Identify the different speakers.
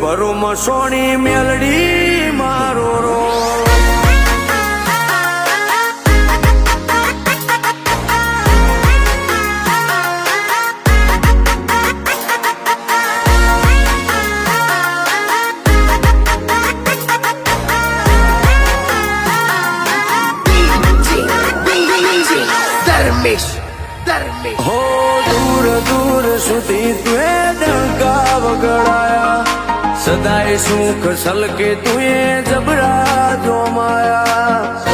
Speaker 1: વરુમ સોની મેલડી મારો રો હો દૂર દૂર સુધી તુએ ડંકા વગડાયા સદાય સુખ સલકે તુએ જબરા જોમાયા